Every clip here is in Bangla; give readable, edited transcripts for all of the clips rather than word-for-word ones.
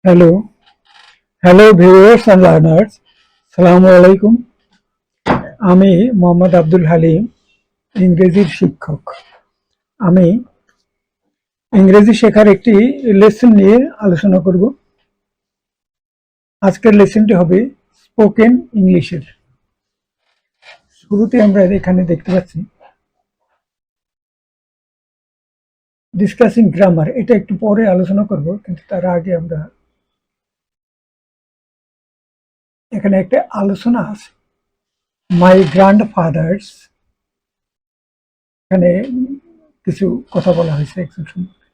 Hello, hello viewers and learners, সালামু আলাইকুম। আমি মোহাম্মদ আব্দুল হালিম, ইংরেজির শিক্ষক। আমি ইংরেজি শেখার একটি লেসন নিয়ে আলোচনা করব। আজকের লেসনটি হবে স্পোকেন ইংলিশের। শুরুতে আমরা এখানে দেখতে পাচ্ছি ডিসকাসিং গ্রামার। এটা একটু পরে আলোচনা করব, কিন্তু তার আগে আমরা এখানে একটা আলোচনা আছে। মাই গ্র্যান্ডফাদার্স, এখানে কিছু কথা বলা হয়েছে একজন সম্পর্কে।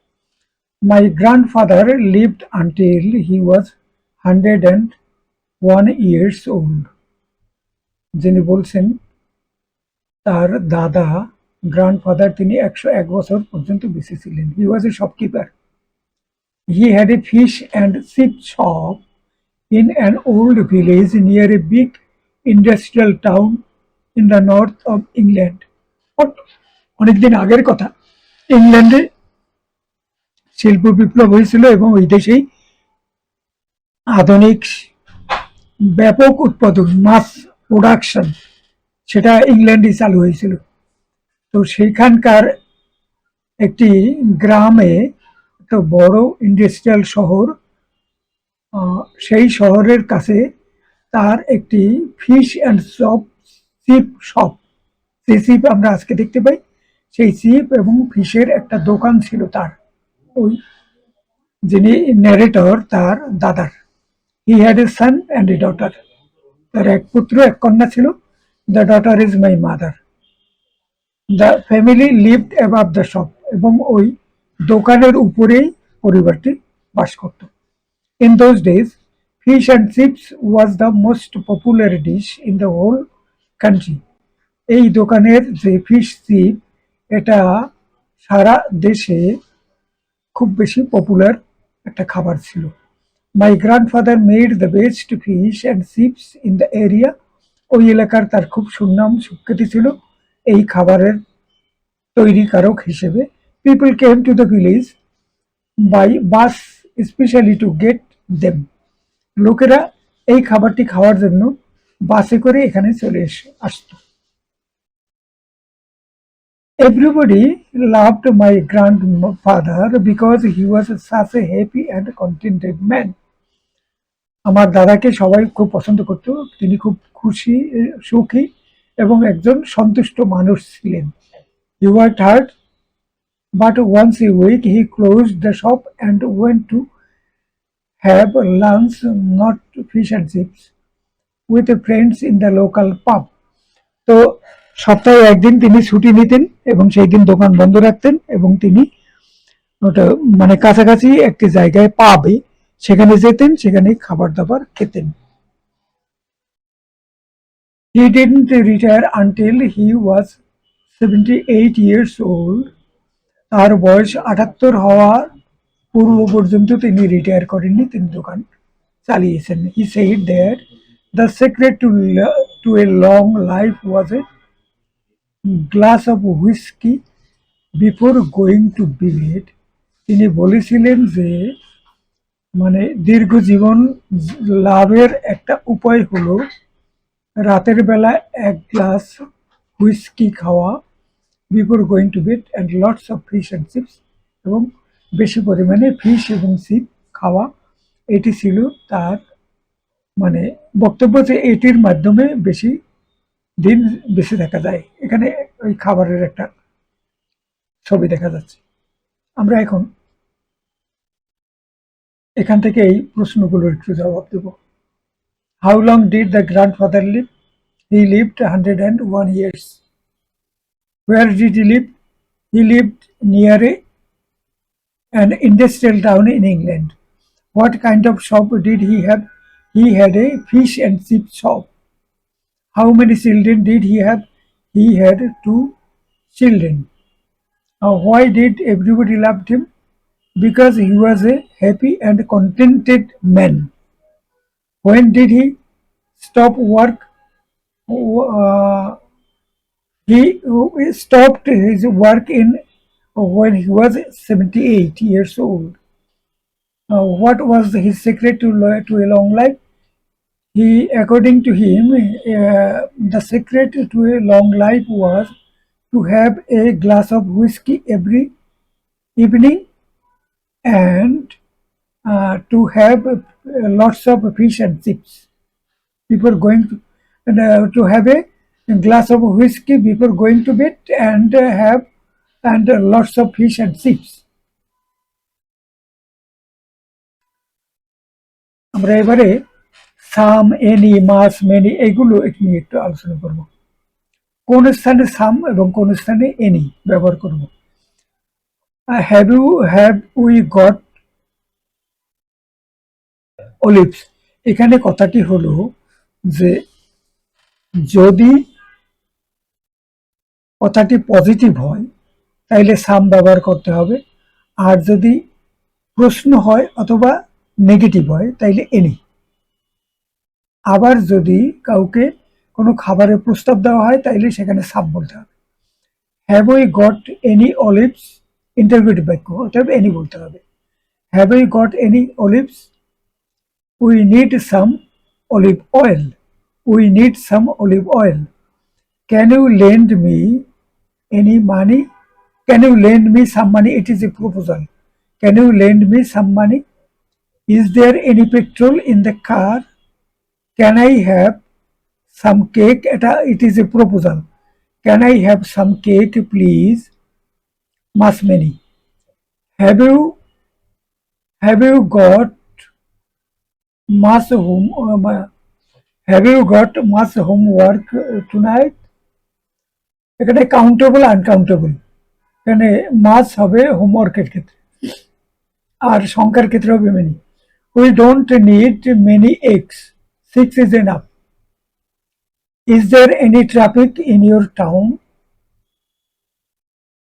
My grandfather lived until he was 101 years old. যিনি বলছেন তার দাদা গ্র্যান্ডফাদার তিনি 101 বছর পর্যন্ত বেঁচে ছিলেন। He was a shopkeeper. He had a fish and chip shop in an old village near a big industrial town in the north of England. অনেকদিন আগের কথা, ইংল্যান্ডে শিল্প বিপ্লব হয়েছিল এবং ওই দেশেই আধুনিক ব্যাপক উৎপাদন মাস প্রোডাকশন সেটা ইংল্যান্ডে চালু হয়েছিল। তো সেইখানকার একটি গ্রামে একটা বড় ইন্ডাস্ট্রিয়াল শহর, সেই শহরের কাছে তার একটি ফিশ অ্যান্ড চিপ শপ, সেই চিপ আমরা আজকে দেখতে পাই, সেই চিপ এবং ফিশের একটা দোকান ছিল তার, ওই যিনি ন্যারেটর তার দাদার। He had a son and a daughter, তার এক পুত্র এক কন্যা ছিল। The daughter is my mother. The family lived above the shop, এবং ওই দোকানের উপরেই পরিবারটি বাস করত। In those days fish and chips was the most popular dish in the whole country. এই দোকানের যে ফিশ চিপ, এটা সারা দেশে খুব বেশি পপুলার একটা খাবার ছিল। My grandfather made the best fish and chips in the area. ওই এলাকার তার খুব সুনাম সুখ্যাতি ছিল এই খাবারের তৈরিকারক হিসেবে। People came to the village by bus specially to get them. লোকেরা এই খাবারটি খাওয়ার জন্য বাসে করে এখানে চলে আসতো। Everybody loved my grandfather because he was such a happy and contented man. আমার দাদাকে সবাই খুব পছন্দ করত, তিনি খুব খুশি, সুখী এবং একজন সন্তুষ্ট মানুষ ছিলেন। He worked hard, but once a week he closed the shop and went to have lunch, not fish and chips, with friends in the local pub. তো সপ্তাহে একদিন তিনি ছুটি নিতেন এবং সেই দিন দোকান বন্ধ রাখতেন এবং তিনি ওটা মানে কাছাকাছি একটি জায়গায় পাবে সেখানে যেতেন, সেখানে খাবার দাবার খেতেন। He didn't retire until he was 78 years old. তার বয়স 78 হওয়ার পূর্ব পর্যন্ত তিনি রিটায়ার করেননি, তিনি দোকান চালিয়েছেন। He said that the secret to a long life was a glass of whiskey before going to bed. তিনি বলেছিলেন যে মানে দীর্ঘ জীবন লাভের একটা উপায় হলো রাতের বেলা এক গ্লাস হুইস্কি খাওয়া, before going to bed, and lots of fish and chips, এবং বেশি পরিমাণে ফিশ এবং চিপ খাওয়া। এটি ছিল তার মানে বক্তব্য যে এটির মাধ্যমে বেশি দিন বেঁচে থাকা যায়। এখানে ওই খাবারের একটা ছবি দেখা যাচ্ছে। আমরা এখন এখান থেকে এই প্রশ্নগুলোর একটু জবাব দেব। How long did the grandfather live? He lived 101 years. Where did he live? He lived near an industrial town in England. What kind of shop did he have? He had a fish and chip shop. How many children did he have? He had 2 children. Why did everybody love him? Because he was a happy and contented man. When did he stop work? He stopped his work in when he was 78 years old. What was his secret to a long life? According to him, the secret to a long life was to have a glass of whiskey every evening and to have lots of fish and chips before going to, and to have a glass of whiskey before going to bed and have and lots of fish and chips. আমরা এবারে সাম, এনি, মাস, মেনি এগুলো নিয়ে একটু আলোচনা করব। কোন স্থানে সাম এবং কোন স্থানে এনি ব্যবহার করব। হ্যাভ উই গট অলিভস, এখানে কথাটি হলো যে যদি কথাটি পজিটিভ হয় তাইলে সাম ব্যবহার করতে হবে, আর যদি প্রশ্ন হয় অথবা নেগেটিভ হয় তাইলে এনি। আবার যদি কাউকে কোনো খাবারের প্রস্তাব দেওয়া হয় তাইলে সেখানে সাম বলতে হবে। Have we got any olives interrogative বাক্য, অতএব এনি বলতে হবে। Have we got any olives, we need some olive oil, we need some olive oil. Can you lend me any money? Can you lend me some money? It is a proposal. Can you lend me some money? Is there any petrol in the car? Can I have some cake? It is a proposal. Can I have some cake, please? Must many. Have you got much have you got much homework tonight? এখানে কাউন্টেবল আনকাউন্টেবল, এখানে মাস হবে হোমওয়ার্কের ক্ষেত্রে আর সংখ্যার ক্ষেত্রে হবে many. We don't need many eggs, 6 is enough. Is there any traffic in your town?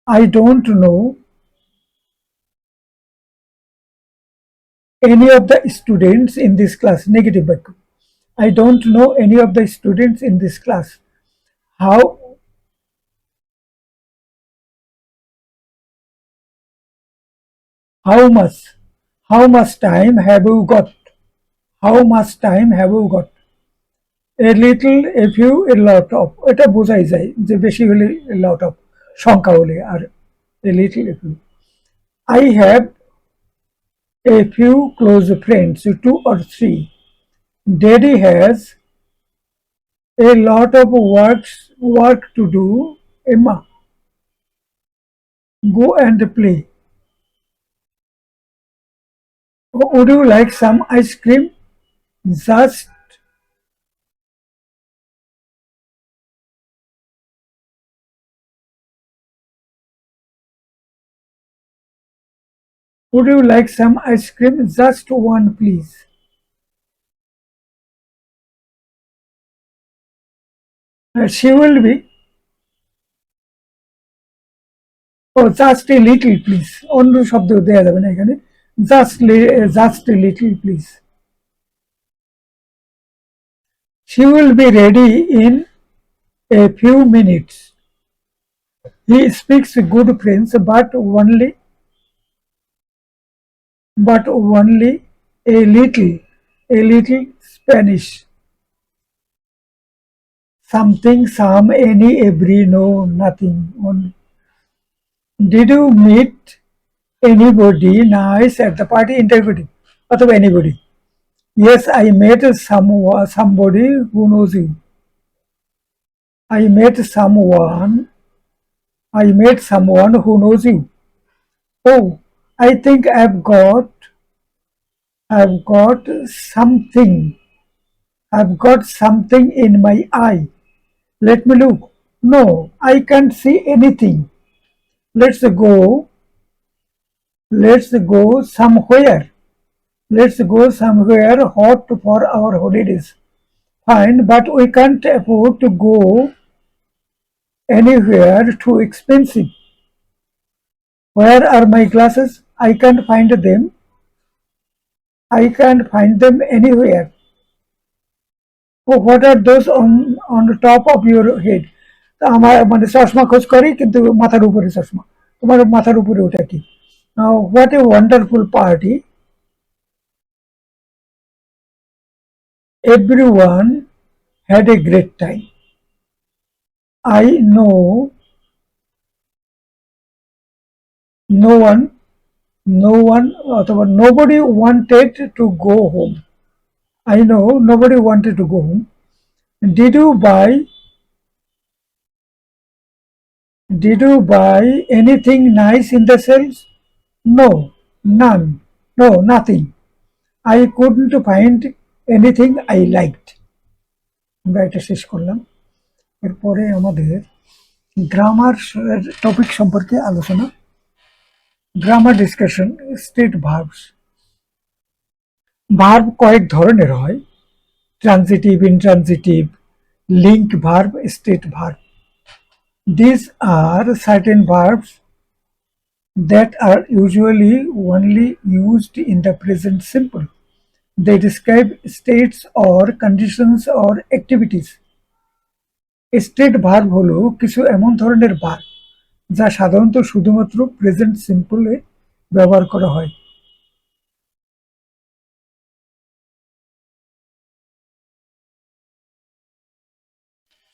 I don't know any of the students in this class. Negative বাক্য। I don't know any of the students in this class. How much time have you got? How much time have you got? A little, a few, a lot of, এটা বোঝাই যায় যে বেশি হলে a lot of, সংখ্যা হলে, আর a little, a few. I have a few close friends, 2 or 3. Daddy has a lot of work to do. Emma, go and play. Would you like some ice cream? Just Would you like some ice cream? Just one, please. She will be. Oh, just a little, please. অন্য শব্দ দেয়া যাবে না এখানে। Just a little, please. She will be ready in a few minutes. He speaks good French, but only a little Spanish. Something, some, any, every, no, nothing, only. Did you meet anybody nice at the party? Interpreting. অথবা anybody. Yes, I met somebody who knows you. I met someone who knows you. Oh, I think I've got something. I've got something in my eye. Let me look. No, I can't see anything. Let's go. Let's go somewhere. Let's go somewhere hot for our holidays. Fine, but we can't afford to go anywhere too expensive. Where are my glasses? I can't find them. I can't find them anywhere. Oh, what are those on the top of your head? তা আমার মানে চশমা খোঁজ করি কিন্তু মাথার উপরে চশমা। তোমার মাথার উপরে ওটা কি? What a wonderful party. Everyone had a great time. I know no one, no one, অথবা nobody wanted to go home. I know nobody wanted to go home. Did you buy Did you buy anything nice in the sales? No, none. No, nothing. I couldn't find anything I liked. আমরা এটা শেষ করলাম। এরপরে আমাদের গ্রামার টপিক সম্পর্কে আলোচনা। Grammar discussion. State verbs. Verb কয়েক ধরনের হয়: transitive, intransitive, link verb, state verb. These are certain verbs that are usually only used in the present simple. They describe states or conditions or activities. State verb হলো কিছু এমন ধরনের ভার্ব যা সাধারণত শুধুমাত্র প্রেজেন্ট সিম্পলে ব্যবহার করা হয়।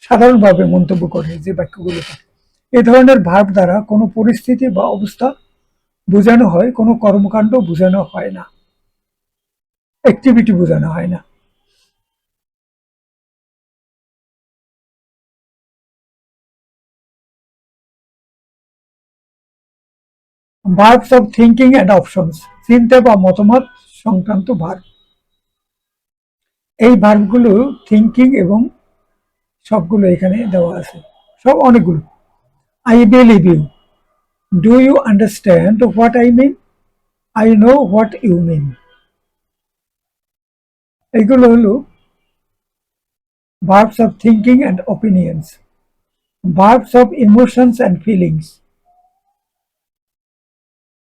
সাধারণভাবে মন্তব্য করে যে বাক্যগুলো থাকে, এ ধরনের ভার্ব দ্বারা কোনো পরিস্থিতি বা অবস্থা বোঝানো হয়, কোনো কর্মকাণ্ড বোঝানো হয় না, অ্যাক্টিভিটি বোঝানো হয় না। Verbs of thinking and options. চিন্তা বা মতামত সংক্রান্ত ভার্ব। এই ভার্বগুলো থিঙ্কিং এবং সবগুলো এখানে দেওয়া আছে, সব অনেকগুলো। I believe you, do you understand what I mean, I know what you mean. এগুলো হলো verbs of thinking and opinions. Verbs of emotions and feelings,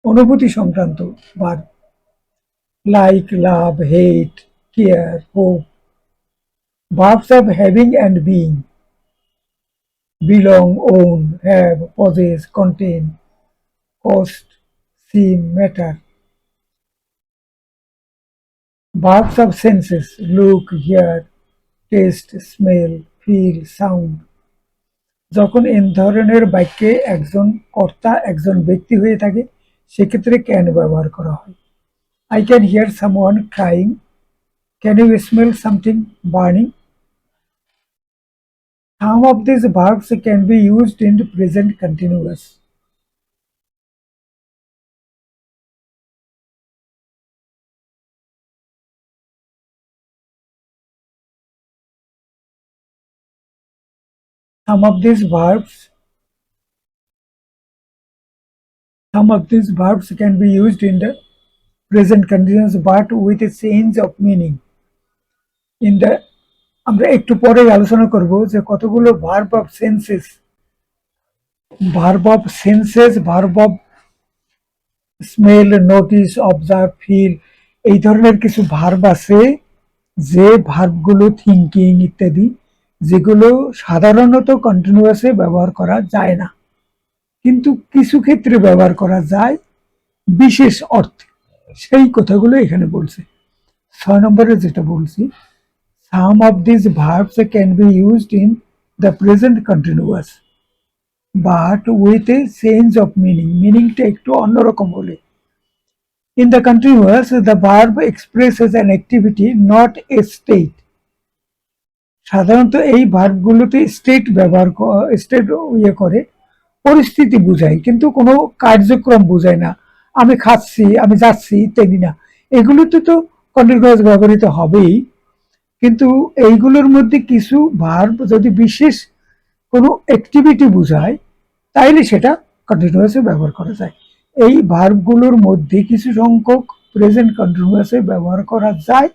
অনুভূতি সংক্রান্ত verb. Like, love, hate, care, hope. Verbs of having and being, belong, own, have, possess, contain, cost, seem, matter. Verbs of senses: look, hear, taste, smell, feel, sound. যখন এই ধরনের বাক্যে একজন কর্তা একজন ব্যক্তি হয়ে থাকে সেক্ষেত্রে ক্যান ব্যবহার করা হয়। I can hear someone crying. Can you smell something burning? Some of these verbs can be used in the present continuous. Some of these verbs can be used in the present continuous but with a change of meaning. In the আমরা একটু পরে আলোচনা করব যে কতগুলো verb of senses, verb of smell, notice, observe, feel, এই ধরনের কিছু ভার্ব আছে যে ভার্বগুলো থিঙ্কিং ইত্যাদি, যেগুলো সাধারণত কন্টিনিউয়াসে ব্যবহার করা যায় না, কিন্তু কিছু ক্ষেত্রে ব্যবহার করা যায় বিশেষ অর্থে। সেই কথাগুলো এখানে বলছে। 6 নম্বরে যেটা বলছি, some of these verbs can be used in the present continuous but with a change of meaning. মিনিংটা একটু অন্যরকম হলে। In the continuous, the verb expresses an activity, not a state. সাধারণত এই ভার্বগুলোতে স্টেট করে পরিস্থিতি বোঝায়, কিন্তু কোনো কার্যক্রম বোঝায় না। আমি খাচ্ছি, আমি যাচ্ছি ইত্যাদি না। এগুলোতে তো কন্টিনিউয়াস ব্যবহৃত হবেই, কিন্তু এইগুলোর মধ্যে কিছু ভার্ব যদি বিশেষ কোনো অ্যাক্টিভিটি বোঝায় তাইলে সেটা কন্টিনিউয়াসে ব্যবহার করা যায়। এই ভার্বগুলোর মধ্যে কিছু সংখ্যক প্রেজেন্ট কন্টিনিউয়াসে ব্যবহার করা যায়,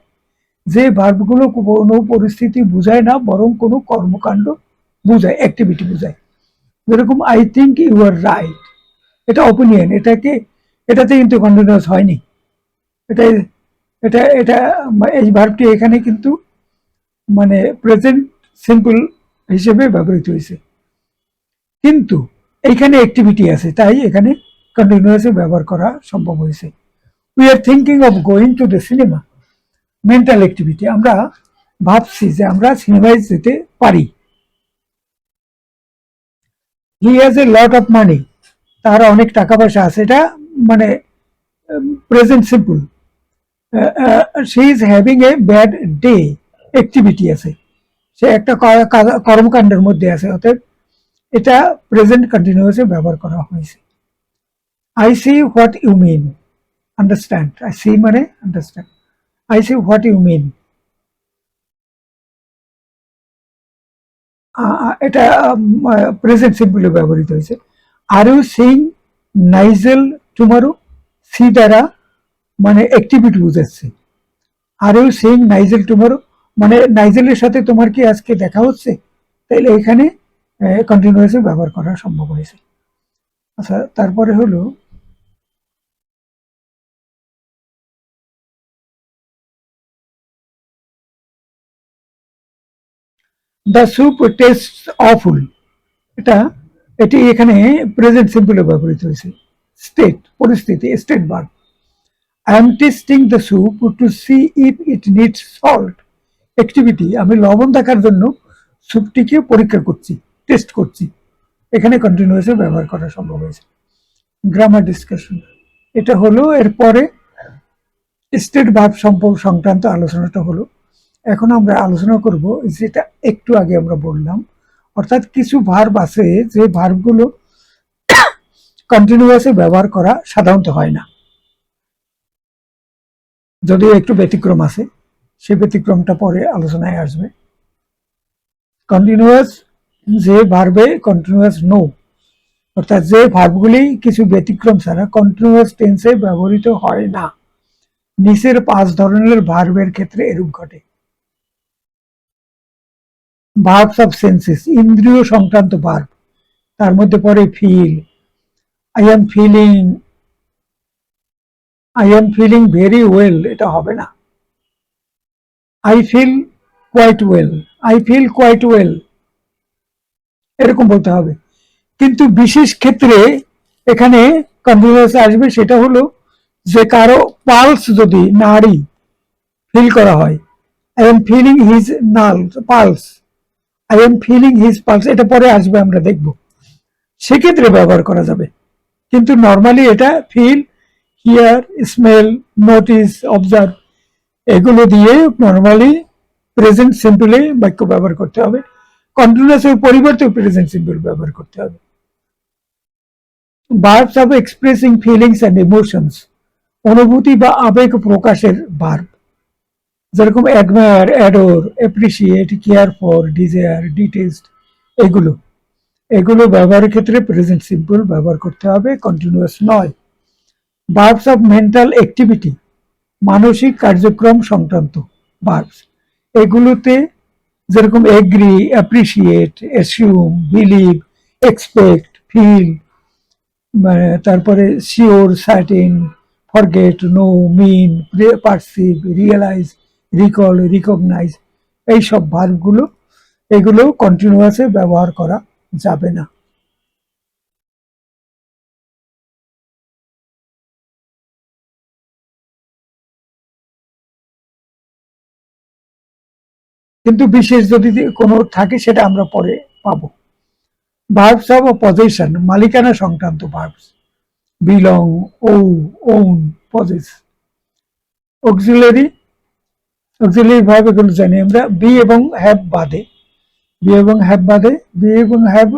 যে ভার্বগুলো কোনো পরিস্থিতি বোঝায় না বরং কোনো কর্মকাণ্ড বোঝায়, অ্যাক্টিভিটি বোঝায়। যেরকম I think you are right, এটা অপিনিয়ন, এটাতে কিন্তু কন্টিনিউয়াস হয়নি। এটা এটা এটা এই ভার্বটি এখানে কিন্তু মানে প্রেজেন্ট সিম্পল হিসেবে ব্যবহৃত হয়েছে, কিন্তু এইখানে অ্যাক্টিভিটি আছে তাই এখানে কন্টিনিউয়াসে ব্যবহার করা সম্ভব হয়েছে। We are thinking of going to the cinema, mental activity. আমরা ভাবছি যে আমরা সিনেমায় যেতে পারি। He has a lot of money, তার অনেক টাকা পয়সা আছে, এটা মানে present simple. She is having a bad day, activity আছে, সে একটা কর্মকাণ্ডের মধ্যে আছে, অতএব এটা প্রেজেন্ট কন্টিনিউয়াসে ব্যবহার করা হয়েছে। I see what you mean, understand, I see মানে understand, I see what you mean, এটা প্রেজেন্ট সিম্পলে ব্যবহৃত হয়েছে। Are you seeing Nigel tomorrow, see দ্বারা মানে অ্যাক্টিভিটি বুঝাচ্ছে। Are you seeing Nigel tomorrow মানে নাইজেলের সাথে তোমার কি আজকে দেখা হচ্ছে, তাইলে এখানে কন্টিনিউয়াসে ব্যবহার করা সম্ভব হয়েছে। আচ্ছা, তারপরে হলো দ্য স্যুপ টেস্ট অফুল, এটা এটি এখানে প্রেজেন্ট সিম্পলে ব্যবহৃত হয়েছে। স্টেট পরিস্থিতি, state verb. I am testing the soup to see if it needs salt, activity, আমি লবণ দেখার জন্য স্যুপটিকে পরীক্ষা করছি, টেস্ট করছি, এখানে কন্টিনিউয়াসে ব্যবহার করা সম্ভব হয়েছে। গ্রামার ডিসকাশন, এটা হলো এরপরে স্টেট ভার্ব সংক্রান্ত আলোচনাটা হলো। এখন আমরা আলোচনা করব যেটা একটু আগে আমরা বললাম, অর্থাৎ কিছু ভার্ব আছে যে ভার্বগুলো কন্টিনিউয়াসে ব্যবহার করা সাধারণত হয় না, যদিও একটু ব্যতিক্রম আছে, সেই ব্যতিক্রমটা পরে আলোচনায় আসবে। কন্টিনিউয়াস যে ভার্বে কন্টিনিউয়াস নো, অর্থাৎ যে ভার্বগুলি কিছু ব্যতিক্রম ছাড়া কন্টিনিউয়াস টেন্সে ব্যবহৃত হয় না, নিচের 5 ধরনের ভার্বের ক্ষেত্রে এরূপ ঘটে। ভার্বস অফ সেন্সেস, ইন্দ্রিয় সংক্রান্ত ভার্ব, তার মধ্যে পড়ে feel, I am feeling, I am feeling very well, এটা হবে না। I feel quite well, I feel quite well, এরকম বলতে হবে। কিন্তু বিশেষ ক্ষেত্রে এখানে কন্টিনিউয়াস আসবে, সেটা হলো যে কারো পালস যদি নাড়ি ফিল করা হয়, আই এম ফিলিং হিজ নাল pulse, I am feeling his pulse, এটা পরে আসবে, আমরা দেখব, সেক্ষেত্রে ব্যবহার করা যাবে। কিন্তু নর্মালি এটা feel, hear, smell, notice, observe, এগুলো দিয়ে নর্মালি প্রেজেন্ট সিম্পলে বাক্য ব্যবহার করতে হবে, কন্টিনিউয়াসের পরিবর্তে প্রেজেন্ট সিম্পল ব্যবহার করতে হবে। Verbs of expressing feelings and emotions, অনুভূতি বা আবেগ প্রকাশের ভার্ব, যেরকম admire, adore, appreciate, care for, desire, detest, এগুলো এগুলো ব্যবহারের ক্ষেত্রে প্রেজেন্ট সিম্পল ব্যবহার করতে হবে, কন্টিনিউয়াস নয়। ভার্বস অফ মেন্টাল অ্যাক্টিভিটি, মানসিক কার্যক্রম সংক্রান্ত ভার্বস, এগুলোতে যেরকম agree, appreciate, assume, believe, expect, feel, তারপরে sure, certain, forget, know, mean, perceive, realise, recall, recognise, এইসব ভার্বগুলো এগুলো কন্টিনিউয়াসে ব্যবহার করা যাবে না। কিন্তু বিশেষ যদি কোনো থাকে সেটা আমরা পরে পাবো। ভার্বস অফ পজিশন, মালিকানা সংক্রান্ত verbs, belong, owe, own, possess. Auxiliary, auxiliary verb এগুলো জানি আমরা, বি এবং হ্যাভ বাদে, বি এবং হ্যাভ বাদে, বি এবং হ্যাভ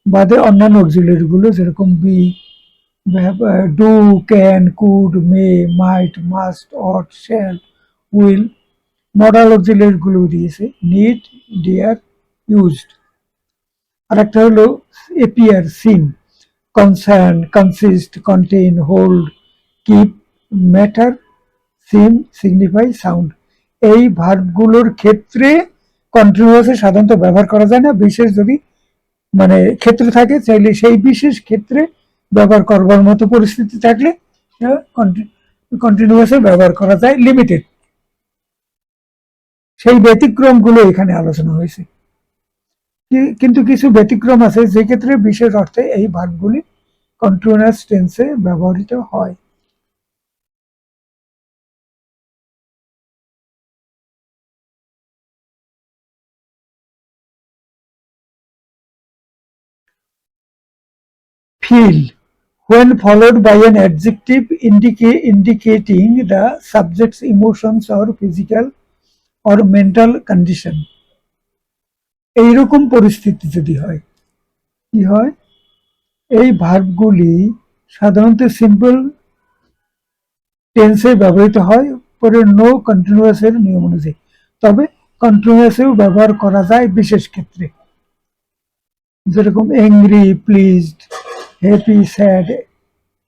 বাদে অন্যান্য অক্সিলারি গুলো যেরকম be, do, can, could, may, might, must, ought, shall, will, modal auxiliary গুলো দিয়েছে, নিড, ডিয়ার, ইউজড। আর একটা হলো appear, seem, concern, consist, contain, hold, keep, matter, seem, signify, sound, এই ভার্বগুলোর ক্ষেত্রে কন্টিনিউয়াসে সাধারণত ব্যবহার করা যায় না, বিশেষ যদি মানে ক্ষেত্র থাকে, চাইলে সেই বিশেষ ক্ষেত্রে ব্যবহার করবার মতো পরিস্থিতি থাকলে কন্টিনিউয়াসে ব্যবহার করা যায়, লিমিটেড। সেই ব্যতিক্রমগুলো এখানে আলোচনা হয়েছে। কিন্তু কিছু ব্যতিক্রম আছে যে ক্ষেত্রে বিশেষ অর্থে এই ভার্বগুলি কন্টিনিউয়াস টেন্সে ব্যবহৃত হয়। feel when followed by an adjective indicating the subject's emotions or physical or mental condition. এইরকম পরিস্থিতি যদি হয়, কি হয়, এই ভার্বগুলি সাধারণত সিম্পল টেন্সে ব্যবহৃত হয়, পরে নো কন্টিনিউয়াসের নিয়ম অনুযায়ী। তবে কন্টিনিউয়াসেও ব্যবহার করা যায় বিশেষ ক্ষেত্রে, যেরকম angry, pleased, happy, sad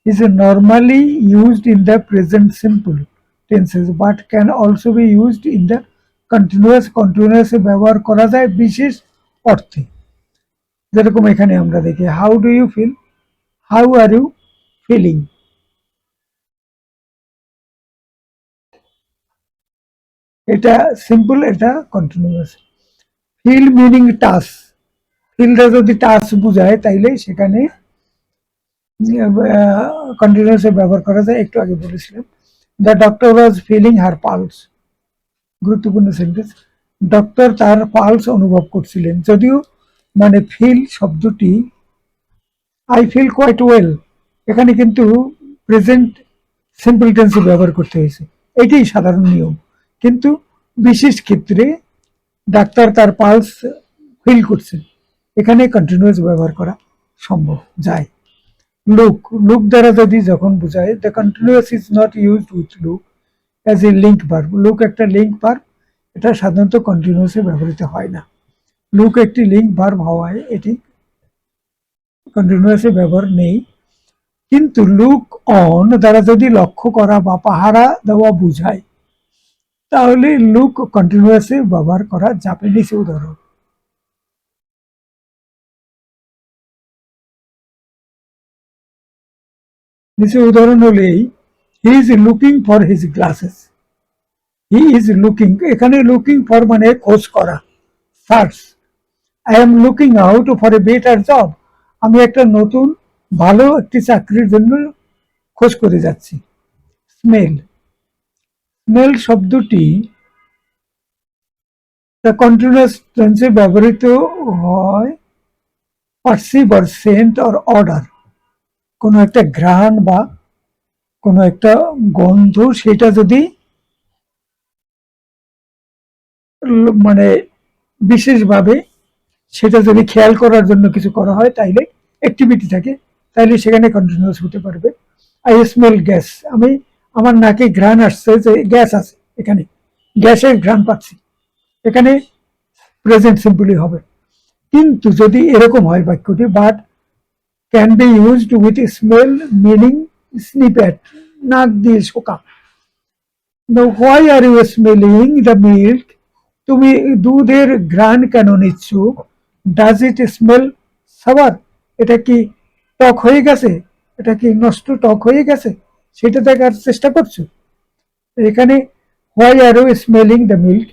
is normally used in the present simple tenses but can also be used in the continuous. continuous ব্যবহার করা যায় বিশেষ অর্থে, যেরকম এখানে আমরা দেখি how do you feel, how are you feeling. এটা সিম্পল, এটা কন্টিনিউয়াস। ফিল মিনিং টাচ, ফিলটা যদি টাচ বুঝায় তাইলে সেখানে কন্টিনিউয়াসে ব্যবহার করা যায়। একটু আগে বলেছিলাম the doctor was feeling her pulse, গুরুত্বপূর্ণ সেন্টেন্স। ডক্টর তার পালস অনুভব করছিলেন, যদিও মানে ফিল শব্দটি আই ফিল কোয়াইট ওয়েল, এখানে কিন্তু প্রেজেন্ট সিম্পল টেন্সে ব্যবহার করতে হয়েছে, এটাই সাধারণ নিয়ম। কিন্তু বিশেষ ক্ষেত্রে ডাক্তার তার পালস ফিল করছে, এখানে কন্টিনিউয়াস ব্যবহার করা সম্ভব যায়। লুক, লুক দ্বারা যদি যখন বোঝায়, the continuous is not used with look as a link verb. Look একটা লিঙ্ক ভার্ব, এটা সাধারণত কন্টিনিউয়াসে ব্যবহৃত হয় না। লুক একটি লিঙ্ক ভার্ব হওয়ায় এটি কন্টিনিউয়াসে ব্যবহার নেই। কিন্তু লুক অন দ্বারা যদি লক্ষ্য করা বা পাহারা দেওয়া বোঝায়, তাহলে লুক কন্টিনিউয়াসে ব্যবহার করা যাবে। নিচে উদাহরণ, নিচে উদাহরণ হলে he is looking for his glasses. He is looking, এখানে লুকিং ফর মানে খোঁজ করা, search. I am looking out for a better job, আমি একটা নতুন ভালো একটি চাকরির জন্য খোঁজ করে যাচ্ছি। স্মেল, স্মেল শব্দটি কন্টিনিউয়াস টেন্সে ব্যবহৃত হয় perceive or scent or odour, কোনো একটা ঘ্রাণ বা কোনো একটা গন্ধ, সেটা যদি মানে বিশেষভাবে সেটা যদি খেয়াল করার জন্য কিছু করা হয়, তাইলে অ্যাক্টিভিটি থাকে, তাইলে সেখানে কন্টিনিউয়াস হতে পারবে। আই স্মেল গ্যাস, আমি আমার নাকে ঘ্রাণ আসছে যে গ্যাস আছে, এখানে গ্যাসের ঘ্রাণ পাচ্ছি, এখানে প্রেজেন্ট সিম্পলি হবে। কিন্তু যদি এরকম হয় বাক্যটি, but can be used with smell meaning snippet, নাক দিয়ে শোকা। Why are you smelling the milk, তুমি দুধের ঘ্রাণ কেন নিচ্ছ। ডাজ ইট স্মেল সাওয়ার, এটা কি টক হয়ে গেছে, এটা কি নষ্ট টক হয়ে গেছে, সেটা দেখার চেষ্টা করছো। এখানে why are you smelling the milk,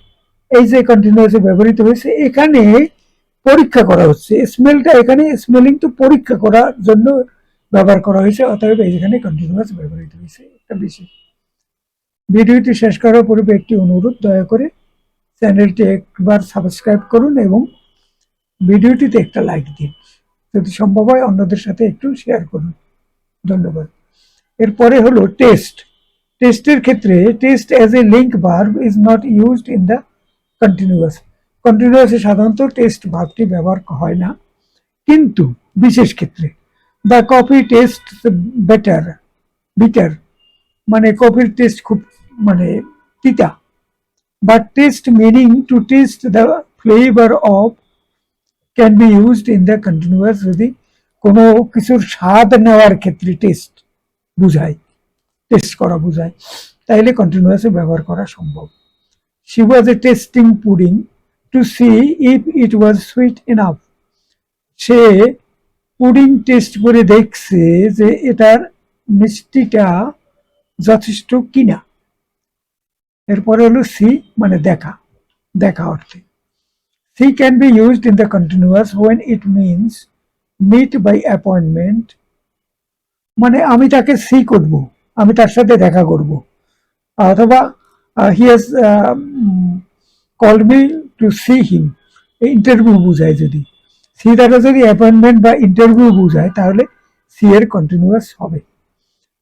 এই যে কন্টিনিউয়াসে ব্যবহৃত হয়েছে, এখানে পরীক্ষা করা হচ্ছে। স্মেলটা এখানে স্মেলিং তো পরীক্ষা করার জন্য ব্যবহার করা হয়েছে, অতএব এখানে কন্টিনিউয়াস ব্যবহৃত হয়েছে। একটা বেশি। ভিডিওটি শেষ করার পূর্বে একটি অনুরোধ, দয়া করে চ্যানেলটি একবার সাবস্ক্রাইব করুন এবং ভিডিওটিতে একটা লাইক দিন, যদি সম্ভব হয় অন্যদের সাথে একটু শেয়ার করুন। ধন্যবাদ। এরপরে হলো টেস্ট। টেস্টের ক্ষেত্রে taste as a link verb is not used in the continuous. কন্টিনিউয়াসে সাধারণত টেস্ট ভার্বটি ব্যবহার হয় না, কিন্তু বিশেষ ক্ষেত্রে the coffee taste better, bitter মানে কফির টেস্ট খুব মানে তিতা। But taste meaning to taste the flavour of can be used in the continuous, যদি কোনো কিছুর স্বাদ নেওয়ার ক্ষেত্রে টেস্ট বুঝায়, টেস্ট করা বুঝায়, তাইলে কন্টিনিউয়াসে ব্যবহার করা সম্ভব। She was a tasting pudding to see if it was sweet enough. Say pudding test করে দেখছে যে এটার মিষ্টিটা যথেষ্ট কিনা। এরপরে হলো সি মানে দেখা, দেখা অর্থে। See can be used in the continuous when it means meet by appointment, মানে আমি তাকে সি করব, আমি তার সাথে দেখা করব, অথবা he has called me to see him, interview বুঝায়। যদি সি দ্বারা যদি অ্যাপয়েন্টমেন্ট বা ইন্টারভিউ বুঝায়, তাহলে সি এর কন্টিনিউয়াস হবে।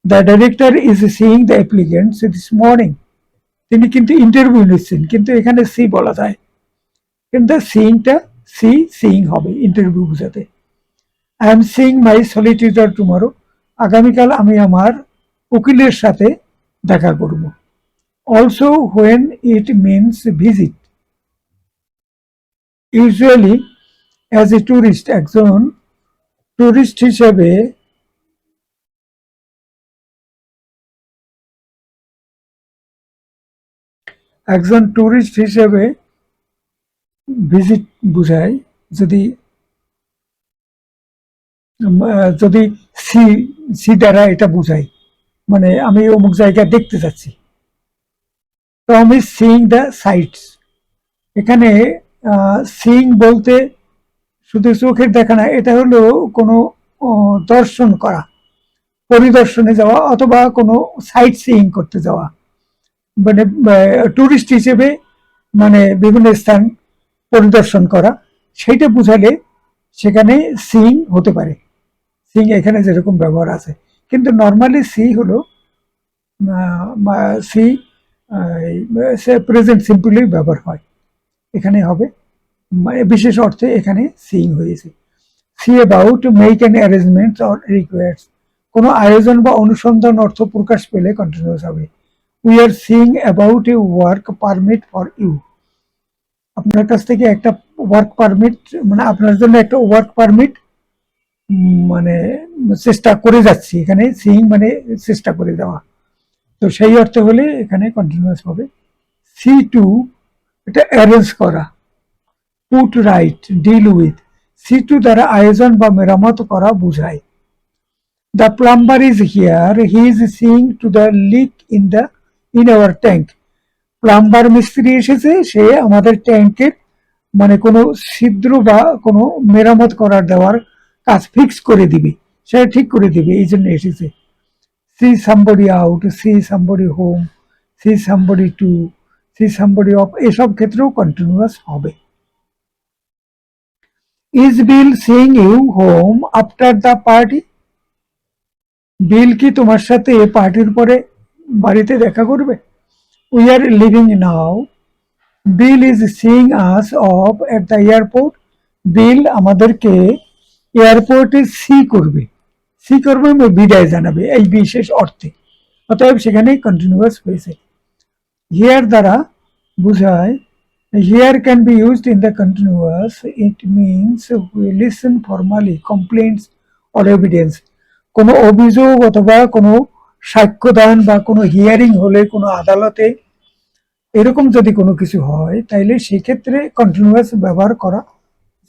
The director is seeing the applicants this morning, তিনি কিন্তু ইন্টারভিউ নিচ্ছেন, কিন্তু এখানে সি বলা যায়, কিন্তু সিইংটা সিইং হবে ইন্টারভিউ বোঝাতে। I am seeing my solicitor tomorrow, আগামীকাল আমি আমার উকিলের সাথে দেখা করব। Also when it means visit, usually as a tourist, একজন টুরিস্ট হিসেবে ভিজিট বুঝায়, যদি যদি সি সি দ্বারা এটা বুঝায়, মানে আমি অমুক জায়গায় দেখতে যাচ্ছি। Tom is seeing the sites, এখানে সিইং বলতে শুধু চোখের দেখা না, এটা হলো কোনো দর্শন করা, পরিদর্শনে যাওয়া অথবা কোনো সাইট সিইং করতে যাওয়া, মানে টুরিস্ট হিসেবে মানে বিভিন্ন স্থান পরিদর্শন করা, সেইটা বুঝালে সেখানে সিইং হতে পারে। সিইং এখানে যেরকম ব্যবহার আছে, কিন্তু নর্মালি সি হলো সি প্রেজেন্ট সিম্পলি ব্যবহার হয়, এখানে হবে বিশেষ অর্থে এখানে সিইং হয়েছে। See about make an arrangement or requires, কোনো আয়োজন বা অনুসন্ধান অর্থ প্রকাশ পেলে কন্টিনিউয়াস হবে। We are seeing about a work permit for you, আপনার কাছ থেকে একটা ওয়ার্ক পারমিট, মানে আপনার জন্য একটা ওয়ার্ক পারমিট মানে চেষ্টা করে যাচ্ছি, এখানে সিইং মানে চেষ্টা করে দেওয়া, তো সেই অর্থে হলে এখানে কন্টিনিউয়াস হবে। সি টু, এটা অ্যারেঞ্জ করা, put right, deal with, see to দ্বারা আয়োজন বা মেরামত করা বোঝায়। The plumber is here, he is seeing to the leak in our tank, plumber মিস্ত্রি এসেছে, সে আমাদের ট্যাঙ্কের মানে কোনো ছিদ্র বা কোনো মেরামত করার দেওয়ার কাজ ফিক্স করে দিবে, সে ঠিক করে দিবে, এই জন্য এসেছে। See somebody out, see somebody home, see somebody to, see somebody off, এসব ক্ষেত্রেও কন্টিনিউয়াস হবে। Is Bill seeing you home after the party, Bill কি তোমার সাথে পার্টির পরে বাড়িতে দেখা করবে। We are leaving now, Bill is seeing us off at the airport, Bill আমাদেরকে এয়ারপোর্টে সি করবে বিদায় জানাবে এই বিশেষ অর্থে, অতএব সেখানে কন্টিনিউয়াস হয়েছে। হিয়ার দ্বারা বুঝায়, here can be used in the continuous, it means we listen formally complaints or evidence, কোনো অভিযোগ অথবা কোনো সাক্ষ্যদান বা কোনো হিয়ারিং হলে কোনো আদালতে এরকম যদি কোনো কিছু হয়, তাইলে সেক্ষেত্রে কন্টিনিউয়াস ব্যবহার করা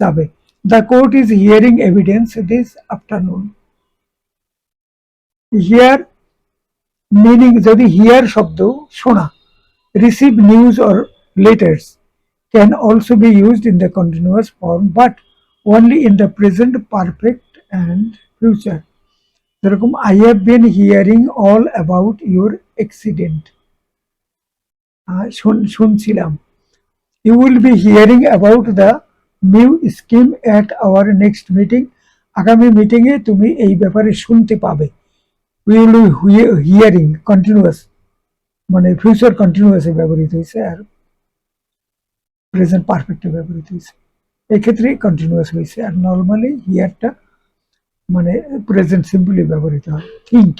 যাবে। The court is hearing evidence this afternoon, hear meaning যদি হিয়ার শব্দ শোনা, receive news or letters can also be used in the continuous form but only in the present perfect and future, যেরকম I have been hearing all about your accident, শুনছিলাম। You will be hearing about the new scheme at our next meeting, আগামী মিটিংয়ে তুমি এই ব্যাপারে শুনতে পাবে। উইল বি হিয়ারিং কন্টিনিউয়াস মানে ফিউচার কন্টিনিউয়াসে ব্যবহৃত হয়েছে, আর প্রেজেন্ট পারফেক্টে ব্যবহৃত হয়েছে, এক্ষেত্রে কন্টিনিউয়াস হয়েছে। আর নর্মালি হিয়ারটা মানে প্রেজেন্ট সিম্পলি ব্যবহৃত হয়। Think,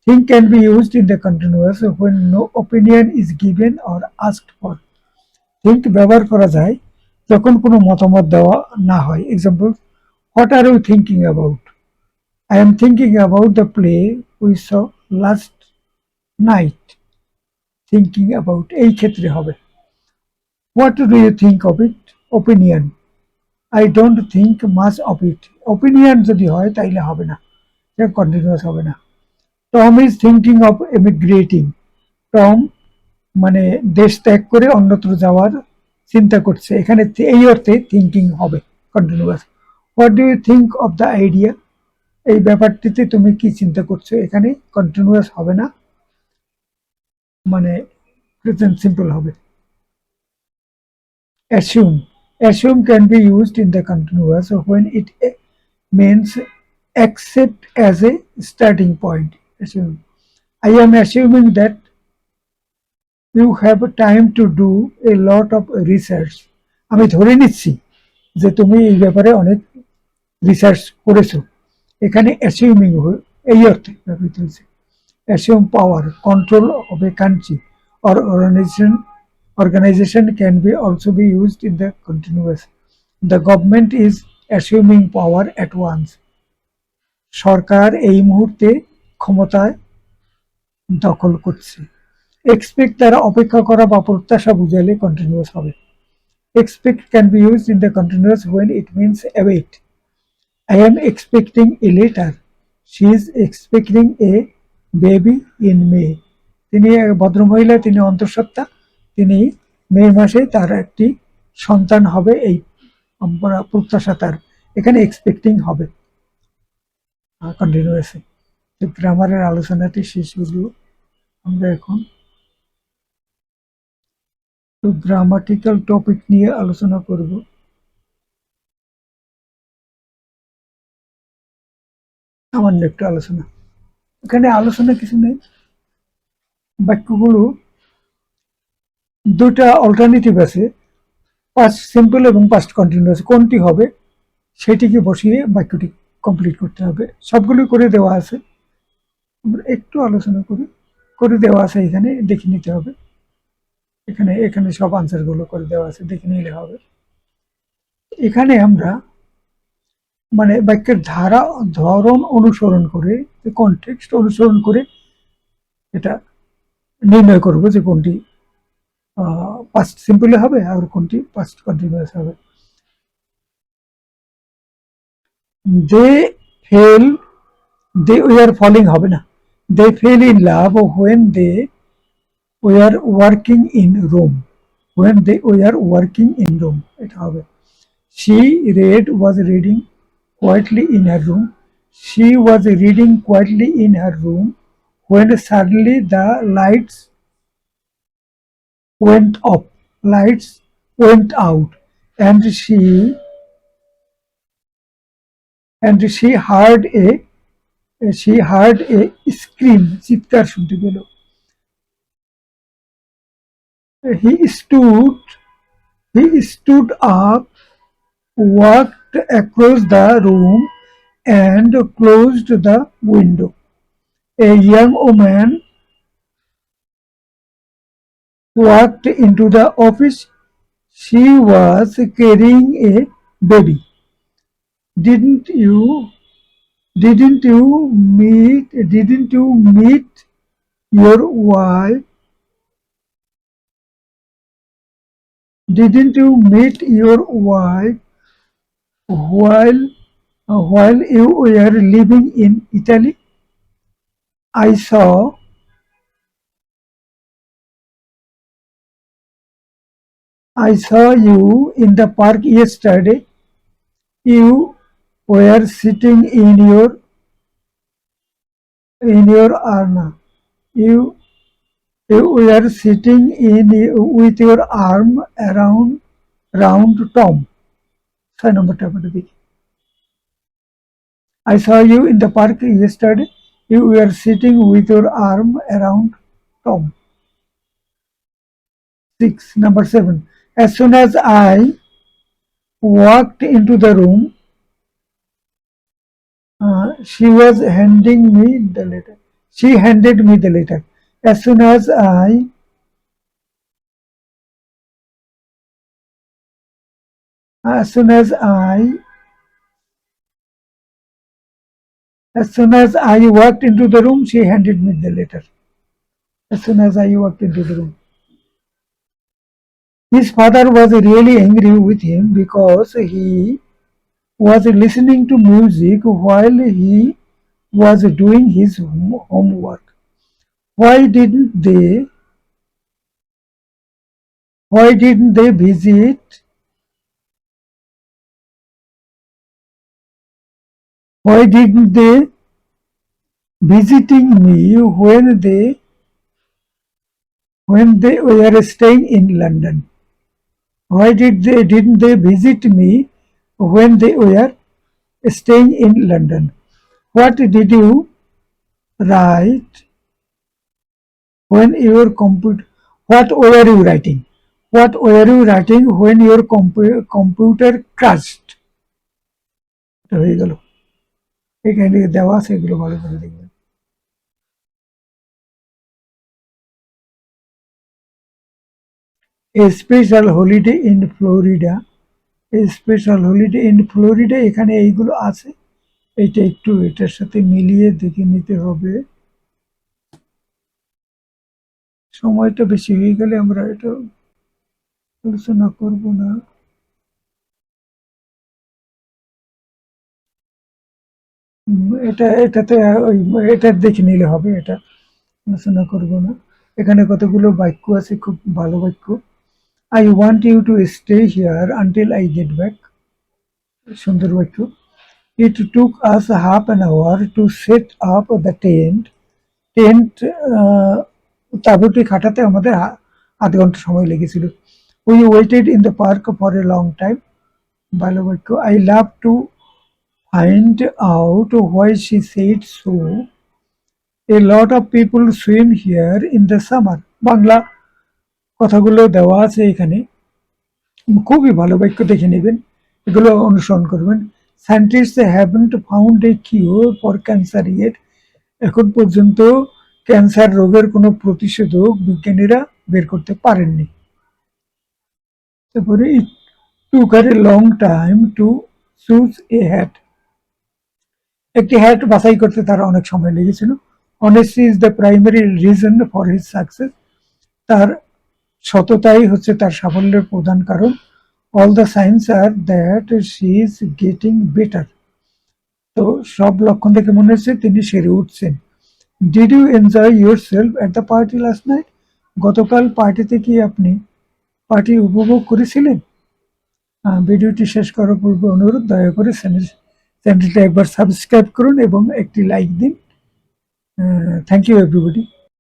think can be used in the continuous when no opinion is given or asked for, think ব্যবহার করা যায় যখন কোনো মতামত দেওয়া না হয়। Example, what are you thinking about, I am thinking about the play we saw last night, thinking about এই ক্ষেত্রে হবে। What do you think of it, opinion, I don't think much of it, opinion যদি হয় তাইলে হবে না, কন্টিনিউয়াস হবে না। Tom is thinking of emigrating, Tom মানে দেশ ত্যাগ করে অন্যত্র যাওয়ার চিন্তা করছে, এখানে এই অর্থে থিঙ্কিং হবে continuous. What do you think of the idea, এই ব্যাপারটিতে তুমি কি চিন্তা করছো, এখানে কন্টিনিউয়াস হবে না, মানে প্রেজেন্ট সিম্পল হবে। assume, assume can be used in the continuous when it means accept as a starting point. Assume. I am assuming that you have time to do a lot of research. আমি ধরে নিচ্ছি যে তুমি এই ব্যাপারে অনেক রিসার্চ করেছো। এখানে অ্যাসিউমিং এই অর্থে ব্যবহৃত হয়েছে। Assume power, control of a country or organization can be also be used in the continuous. The government is assuming power at once. সরকার এই মুহূর্তে ক্ষমতায় দখল করছে। এক্সপেক্ট দ্বারা অপেক্ষা করা বা প্রত্যাশা বুঝালে কন্টিনিউয়াস হবে। Expect can be used in the continuous when it means await. I am expecting a letter. She is expecting a baby in May. তিনি ভদ্রমহিলা, তিনি অন্তঃসত্ত্বা, তিনি মে মাসে তার একটি সন্তান হবে, এই প্রত্যাশা তার। এখানে এক্সপেক্টিং হবে কন্টিনিউয়াসে। গ্রামারের আলোচনাটি শেষ হলো। আমরা এখন গ্রামাটিক্যাল টপিক নিয়ে আলোচনা করব। সামান্য একটু আলোচনা, এখানে আলোচনা কিছু নেই। বাক্যগুলো দুটা অল্টারনেটিভ আছে, পাস্ট সিম্পল এবং পাস্ট কন্টিনিউয়াস। কোনটি হবে সেটিকে বসিয়ে বাক্যটি কমপ্লিট করতে হবে। সবগুলো করে দেওয়া আছে, আমরা একটু আলোচনা করি। করে দেওয়া আছে, এখানে দেখে নিতে হবে। এখানে এখানে সব আনসারগুলো করে দেওয়া আছে, দেখে নিলে হবে। এখানে আমরা মানে বাক্যের ধারা ধরন অনুসরণ করে, কনটেক্সট অনুসরণ করে এটা নির্ণয় করব যে কোনটি পাস্ট সিম্পলে হবে আর কোনটি পাস্ট কন্টিনিউয়াস হবে। They fell, they were falling হবে না, they fell in love when they were working in Rome. When they were working in Rome এটা হবে। She was reading quietly in her room. She was reading quietly in her room when suddenly the lights went up, lights went out, and she heard a scream. চিৎকার শুনতে পেল। He stood up, walked across the room and closed the window. A young woman walked into the office. She was carrying a baby. Didn't you meet your wife? Didn't you meet your wife while you were living in Italy? I saw you in the park yesterday. You were sitting in your arna. You were sitting with your arm around Tom. 6 নম্বরটা আপনারা দেখি। I saw you in the park yesterday. You were sitting with your arm around Tom. 6. Number 7. As soon as I walked into the room, she handed me the letter. As soon as I walked into the room, she handed me the letter. As soon as I walked into the room. His father was really angry with him because he was listening to music while he was doing his homework. Why didn't they visit? Why didn't they visiting me when they were staying in London? Why didn't they visit me when they were staying in London? What did you write when your what were you writing? What were you writing when your computer crashed? এটা হয়ে গেল। এখানে দেওয়া আছে, এগুলো ভালো করে দেখবেন। A special holiday in Florida. A special holiday in Florida, এখানে এইগুলো আছে। এটা একটু এটার সাথে মিলিয়ে দেখে নিতে হবে। সময়টা বেশি হয়ে গেলে আমরা এটা আলোচনা করব না। এটাতে ওই এটা দেখে নিলে হবে, এটা আলোচনা করব না। এখানে কতগুলো বাক্য আছে, খুব ভালো বাক্য। I want you to stay here until I get back, সুন্দর বাক্য। It took us half an hour to set up the tent তাঁবুটি খাটাতে আমাদের আধ ঘন্টা সময় লেগেছিল। We waited in the park for a long time, ভালো বাক্য। I love to find out why she said so, a lot of people swim here in the summer, Bangla কথাগুলো দেওয়া আছে এখানে, খুবই ভালো বাক্য, দেখে নেবেন, এগুলো অনুসরণ করবেন। Scientist haven't found a cure for cancer yet, এখন পর্যন্ত ক্যান্সার রোগের কোনো প্রতিষেধক বিজ্ঞানীরা বের করতে পারেননি। তারপরে it took her a long time to choose a hat, একটি হ্যাট বাছাই করতে তার অনেক সময় লেগেছিল। Honesty is the primary reason for his success, তার সততাই হচ্ছে তার সাফল্যের প্রধান কারণ। All the signs are that she is getting better, তো সব লক্ষণ দেখে মনে হচ্ছে তিনি সেরে উঠছেন। Did you enjoy yourself at the party last night, গতকাল পার্টিতে কি আপনি পার্টি উপভোগ করেছিলেন? ভিডিওটি শেষ করার পূর্বে অনুরোধ, দয়া করে চ্যানেলটা একবার সাবস্ক্রাইব করুন এবং একটি লাইক দিন। Thank you everybody.